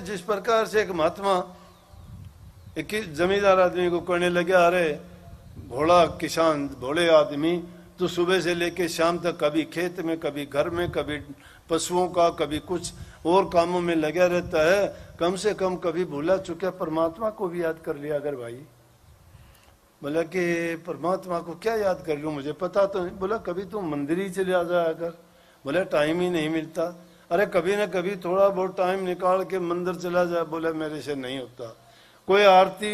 जिस प्रकार से एक महात्मा एक जमींदार आदमी को कहने लगे, अरे भोला किसान, भोले आदमी, तो सुबह से लेके शाम तक कभी खेत में, कभी घर में, कभी पशुओं का, कभी कुछ और कामों में लगा रहता है, कम से कम कभी भूला चुका परमात्मा को भी याद कर लिया अगर भाई। बोला कि परमात्मा को क्या याद कर लूँ, मुझे पता तो नहीं। बोला कभी तुम मंदिर ही चले आ जाया कर। बोला टाइम ही नहीं मिलता। अरे कभी ना कभी थोड़ा बहुत टाइम निकाल के मंदिर चला जाए। बोला मेरे से नहीं होता। कोई आरती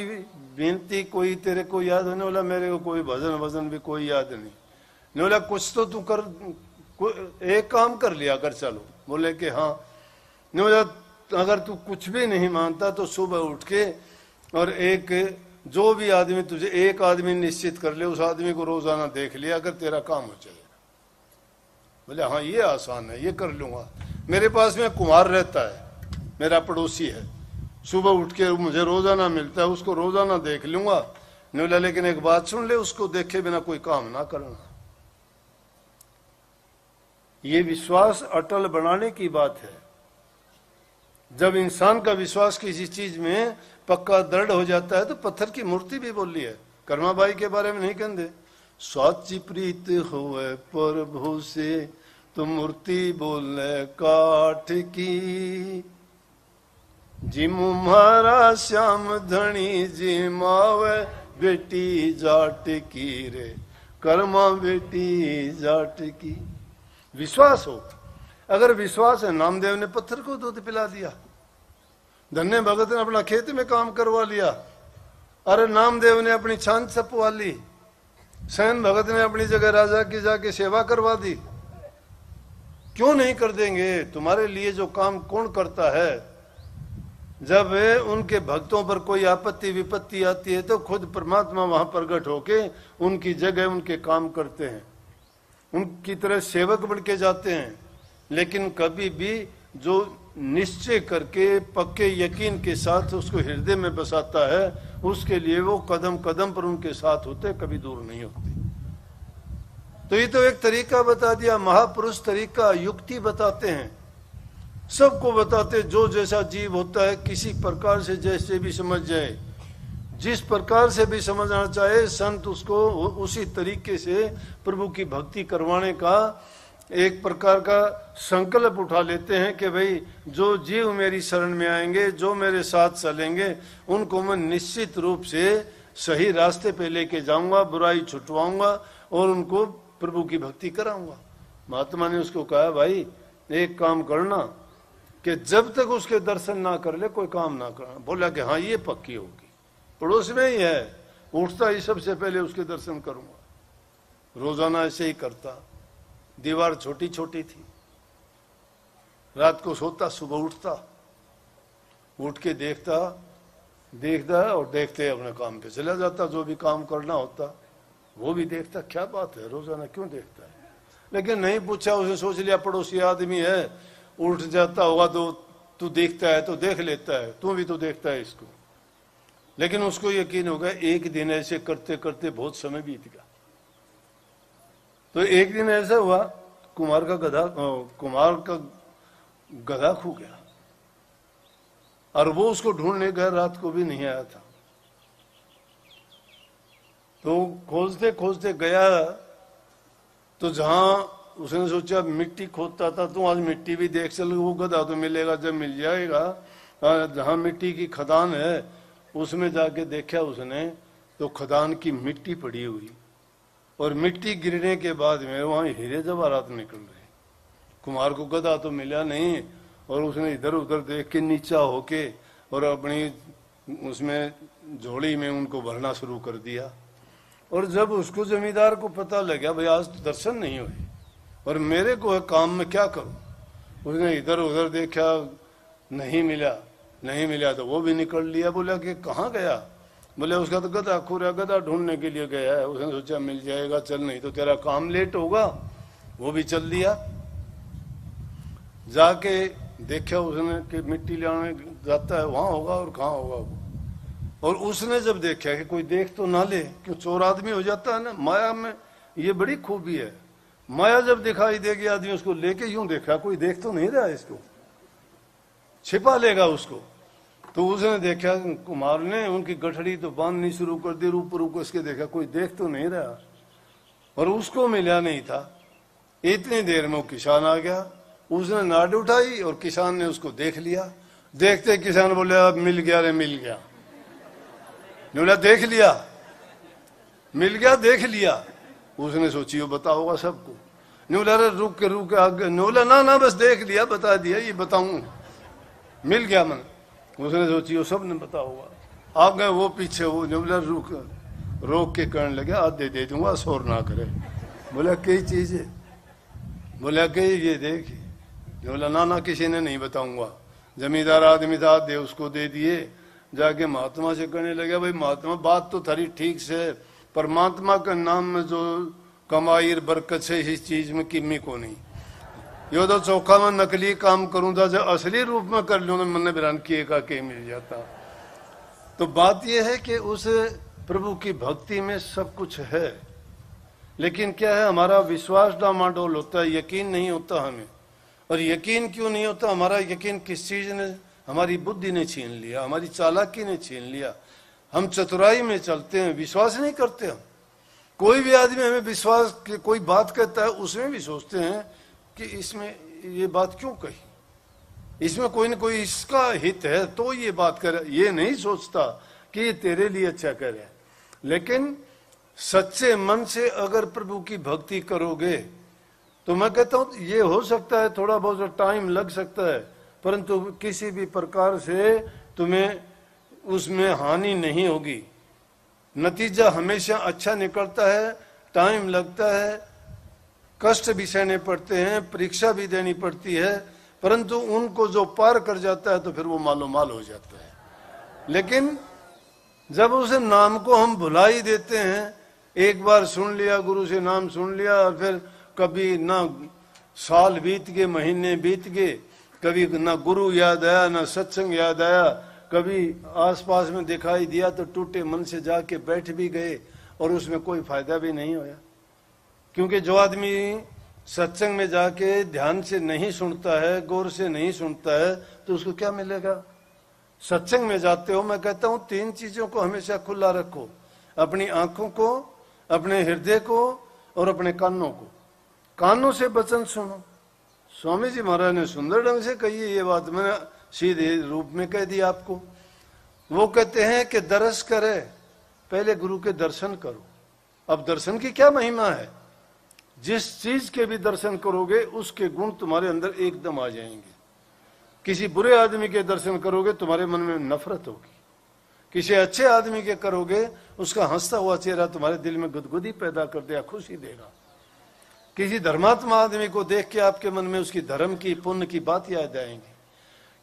विनती कोई तेरे को याद होने वाला, मेरे को कोई भजन वजन भी कोई याद नहीं। बोला कुछ तो तू कर, एक काम कर लिया कर चलो। बोले कि हाँ। बोला अगर तू कुछ भी नहीं मानता तो सुबह उठ के और एक जो भी आदमी, तुझे एक आदमी निश्चित कर ले, उस आदमी को रोजाना देख लिया अगर तेरा काम हो जाएगा। बोले हाँ ये आसान है, ये कर लूंगा। मेरे पास में कुमार रहता है, मेरा पड़ोसी है, सुबह उठ के मुझे रोजाना मिलता है, उसको रोजाना देख लूंगा। बोला लेकिन एक बात सुन ले, उसको देखे बिना कोई काम ना करना। ये विश्वास अटल बनाने की बात है। जब इंसान का विश्वास किसी चीज में पक्का दृढ़ हो जाता है तो पत्थर की मूर्ति भी बोली है। कर्माबाई के बारे में नहीं कहते, सच्ची प्रीत होवे प्रभु से तो मूर्ति बोले काठ की, जिमु मारा श्याम धनी जिमावे बेटी जाट की रे, कर्मा बेटी जाट की। विश्वास हो, अगर विश्वास है, नामदेव ने पत्थर को दूध पिला दिया, धन्य भगत ने अपना खेत में काम करवा लिया, अरे नामदेव ने अपनी छान छपवा ली, सैन भगत ने अपनी जगह राजा की जाके सेवा करवा दी। क्यों नहीं कर देंगे? तुम्हारे लिए जो काम कौन करता है? जब उनके भक्तों पर कोई आपत्ति विपत्ति आती है तो खुद परमात्मा वहां प्रकट होके उनकी जगह उनके काम करते हैं, उनकी तरह सेवक बन के जाते हैं। लेकिन कभी भी जो निश्चय करके पक्के यकीन के साथ उसको हृदय में बसाता है, उसके लिए वो कदम कदम पर उनके साथ होते, कभी दूर नहीं होते। तो ये तो एक तरीका बता दिया, महापुरुष तरीका, युक्ति बताते हैं, सबको बताते, जो जैसा जीव होता है किसी प्रकार से जैसे भी समझ जाए, जिस प्रकार से भी समझना चाहे, संत उसको उसी तरीके से प्रभु की भक्ति करवाने का एक प्रकार का संकल्प उठा लेते हैं कि भाई जो जीव मेरी शरण में आएंगे, जो मेरे साथ चलेंगे, उनको मैं निश्चित रूप से सही रास्ते पे लेके जाऊंगा, बुराई छुटवाऊंगा और उनको प्रभु की भक्ति कराऊंगा। महात्मा ने उसको कहा भाई एक काम करना कि जब तक उसके दर्शन ना कर ले कोई काम ना करना। बोला कि हाँ ये पक्की होगी, पड़ोस में ही है, उठता ही सबसे पहले उसके दर्शन करूंगा। रोजाना ऐसे ही करता। दीवार छोटी छोटी थी, रात को सोता, सुबह उठता, उठ के देखता और देखते अपने काम पे चला जाता, जो भी काम करना होता वो भी देखता। क्या बात है, रोजाना क्यों देखता है? लेकिन नहीं पूछा, उसने सोच लिया पड़ोसी आदमी है, उठ जाता होगा तो तू देखता है तो देख लेता है, तू भी तो देखता है इसको। लेकिन उसको यकीन हो गया एक दिन ऐसे करते करते बहुत समय बीत गया। तो एक दिन ऐसा हुआ, कुमार का गधा खो गया और वो उसको ढूंढने गया, रात को भी नहीं आया था। तो खोजते खोजते गया तो जहां उसने सोचा मिट्टी खोदता था तो आज मिट्टी भी देख चल, वो गधा तो मिलेगा जब मिल जाएगा। जहां मिट्टी की खदान है उसमें जाके देखा उसने तो खदान की मिट्टी पड़ी हुई और मिट्टी गिरने के बाद में वहां हीरे जवाहरात निकल रहे। कुमार को गधा तो मिला नहीं और उसने इधर उधर देख के नीचा होके और अपनी उसमें झोली में उनको भरना शुरू कर दिया। और जब उसको जमींदार को पता लगा भाई आज तो दर्शन नहीं हुए और मेरे को काम में क्या करूं, उसने इधर उधर देखा, नहीं मिला तो वो भी निकल लिया। बोला कि कहाँ गया? बोले उसका तो गधा खो रहा, गधा ढूंढने के लिए गया है। उसने सोचा मिल जाएगा, चल नहीं तो तेरा काम लेट होगा। वो भी चल दिया। जाके देखा उसने कि मिट्टी लाने जाता है वहां होगा और कहाँ होगा वो। और उसने जब देखा कि कोई देख तो ना ले, क्यों चोर आदमी हो जाता है ना, माया में ये बड़ी खूबी है। माया जब दिखाई देगी आदमी उसको लेके यूं देखा, कोई देख तो नहीं रहा इसको, छिपा लेगा उसको। तो उसने देखा, कुमार ने उनकी गठड़ी तो बांधनी शुरू कर दी, ऊपर ऊपर उसके देखा कोई देख तो नहीं रहा, और उसको मिला नहीं था। इतनी देर में वो किसान आ गया, उसने नाड़ उठाई और किसान ने उसको देख लिया। देखते किसान बोले अब मिल गया रे मिल गया। बोला देख लिया, मिल गया देख लिया। उसने सोची वो बता होगा सबको। बोला अरे रुक के आगे। बोला ना ना बस देख लिया, बता दिया, ये बताऊं मिल गया मन। उसने सोची वो सब ने बता होगा। आ गए वो पीछे, वो बोला रोक के कहने लगे आधे दे दूंगा, शोर ना करे। बोला कई चीज है, बोला कई ये देख। बोला ना ना किसी ने नहीं बताऊंगा। जमींदार आदमी था, दे उसको दे दिए। जाके महात्मा से कहने लगे भाई महात्मा बात तो थारी ठीक से, परमात्मा के नाम में जो कमाई बरकत से इस चीज में किमी को नहीं। यो तो चौखा में नकली काम करूं था, जब असली रूप में कर लूं तो मन बिरान किए का के मिल जाता। तो बात यह है कि उस प्रभु की भक्ति में सब कुछ है, लेकिन क्या है हमारा विश्वास डामाडोल होता है, यकीन नहीं होता हमें। और यकीन क्यों नहीं होता? हमारा यकीन किस चीज ने, हमारी बुद्धि ने छीन लिया, हमारी चालाकी ने छीन लिया। हम चतुराई में चलते हैं, विश्वास नहीं करते हम। कोई भी आदमी हमें विश्वास की कोई बात कहता है, उसमें भी सोचते हैं कि इसमें ये बात क्यों कही, इसमें कोई न कोई इसका हित है तो ये बात करे। ये नहीं सोचता कि ये तेरे लिए अच्छा करे। लेकिन सच्चे मन से अगर प्रभु की भक्ति करोगे तो मैं कहता हूं ये हो सकता है थोड़ा बहुत टाइम लग सकता है, परंतु किसी भी प्रकार से तुम्हें उसमें हानि नहीं होगी। नतीजा हमेशा अच्छा निकलता है। टाइम लगता है, कष्ट भी सहने पड़ते हैं, परीक्षा भी देनी पड़ती है, परंतु उनको जो पार कर जाता है तो फिर वो मालो माल हो जाता है। लेकिन जब उस नाम को हम भुला ही देते हैं, एक बार सुन लिया, गुरु से नाम सुन लिया, और फिर कभी ना साल बीत गए, महीने बीत गए, कभी ना गुरु याद आया, ना सत्संग याद आया, कभी आसपास में दिखाई दिया तो टूटे मन से जाके बैठ भी गए और उसमें कोई फायदा भी नहीं होया। क्योंकि जो आदमी सत्संग में जाके ध्यान से नहीं सुनता है, गौर से नहीं सुनता है, तो उसको क्या मिलेगा? सत्संग में जाते हो, मैं कहता हूं 3 चीजों को हमेशा खुला रखो, अपनी आंखों को, अपने हृदय को और अपने कानों को। कानों से वचन सुनो। स्वामी जी महाराज ने सुंदर ढंग से कही है ये बात, मैंने सीधे रूप में कह दी आपको। वो कहते हैं कि दरस करे, पहले गुरु के दर्शन करो। अब दर्शन की क्या महिमा है? जिस चीज के भी दर्शन करोगे उसके गुण तुम्हारे अंदर एकदम आ जाएंगे। किसी बुरे आदमी के दर्शन करोगे तुम्हारे मन में नफरत होगी, किसी अच्छे आदमी के करोगे उसका हंसता हुआ चेहरा तुम्हारे दिल में गुदगुदी पैदा कर देगा, खुशी देगा। किसी धर्मात्मा आदमी को देख के आपके मन में उसकी धर्म की, पुण्य की बात याद आएंगी।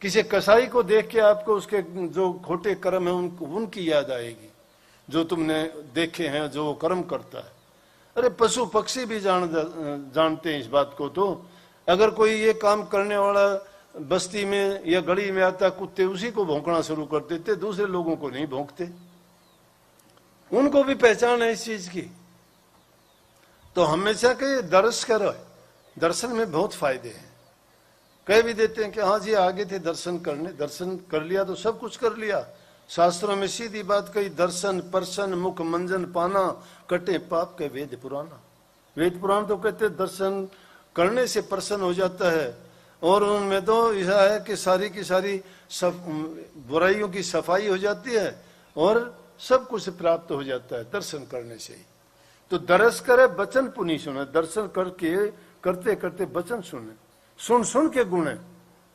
किसी कसाई को देख के आपको उसके जो खोटे कर्म है उनकी याद आएगी, जो तुमने देखे हैं जो वो कर्म करता है। अरे पशु पक्षी भी जानते हैं इस बात को। तो अगर कोई ये काम करने वाला बस्ती में या गली में आता, कुत्ते उसी को भौंकना शुरू कर देते, दूसरे लोगों को नहीं भौंकते। उनको भी पहचान है इस चीज की। तो हमेशा के दर्श करो, दर्शन में बहुत फायदे हैं। कह भी देते हैं कि हाँ जी आगे थे दर्शन करने, दर्शन कर लिया तो सब कुछ कर लिया। शास्त्रों में सीधी बात कही, दर्शन परसन मुख मंजन पाना, कटे पाप के वेद पुराना। वेद पुराण तो कहते दर्शन करने से प्रसन्न हो जाता है, और उनमें तो ऐसा है कि सारी की सारी बुराइयों की सफाई हो जाती है और सब कुछ प्राप्त हो जाता है दर्शन करने से ही। तो दरस करे वचन पुनि सुने, दर्शन करके करते करते वचन सुने, सुन सुन के गुणे,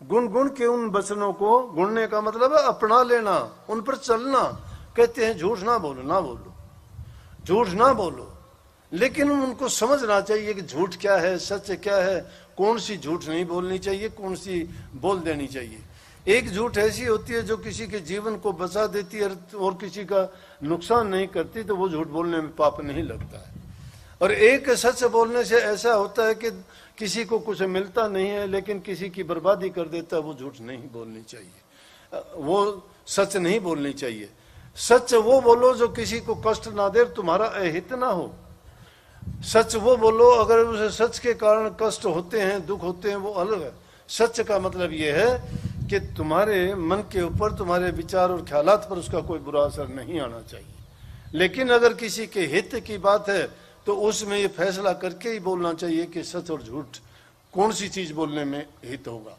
गुण गुण के उन वचनों को, गुणने का मतलब है अपना लेना, उन पर चलना। कहते हैं झूठ ना बोलो, ना बोलो, झूठ ना बोलो, लेकिन उनको समझना चाहिए कि झूठ क्या है, सच क्या है, कौन सी झूठ नहीं बोलनी चाहिए, कौन सी बोल देनी चाहिए। एक झूठ ऐसी होती है जो किसी के जीवन को बचा देती है और किसी का नुकसान नहीं करती, तो वो झूठ बोलने में पाप नहीं लगता है। और एक सच बोलने से ऐसा होता है कि किसी को कुछ मिलता नहीं है लेकिन किसी की बर्बादी कर देता है, वो झूठ नहीं बोलनी चाहिए, वो सच नहीं बोलनी चाहिए। सच वो बोलो जो किसी को कष्ट ना दे, तुम्हारा अहित ना हो। सच वो बोलो अगर उसे सच के कारण कष्ट होते हैं, दुख होते हैं, वो अलग है। सच का मतलब ये है कि तुम्हारे मन के ऊपर, तुम्हारे विचार और ख्यालात पर उसका कोई बुरा असर नहीं आना चाहिए। लेकिन अगर किसी के हित की बात है तो उसमें ये फैसला करके ही बोलना चाहिए कि सच और झूठ कौन सी चीज बोलने में हित होगा।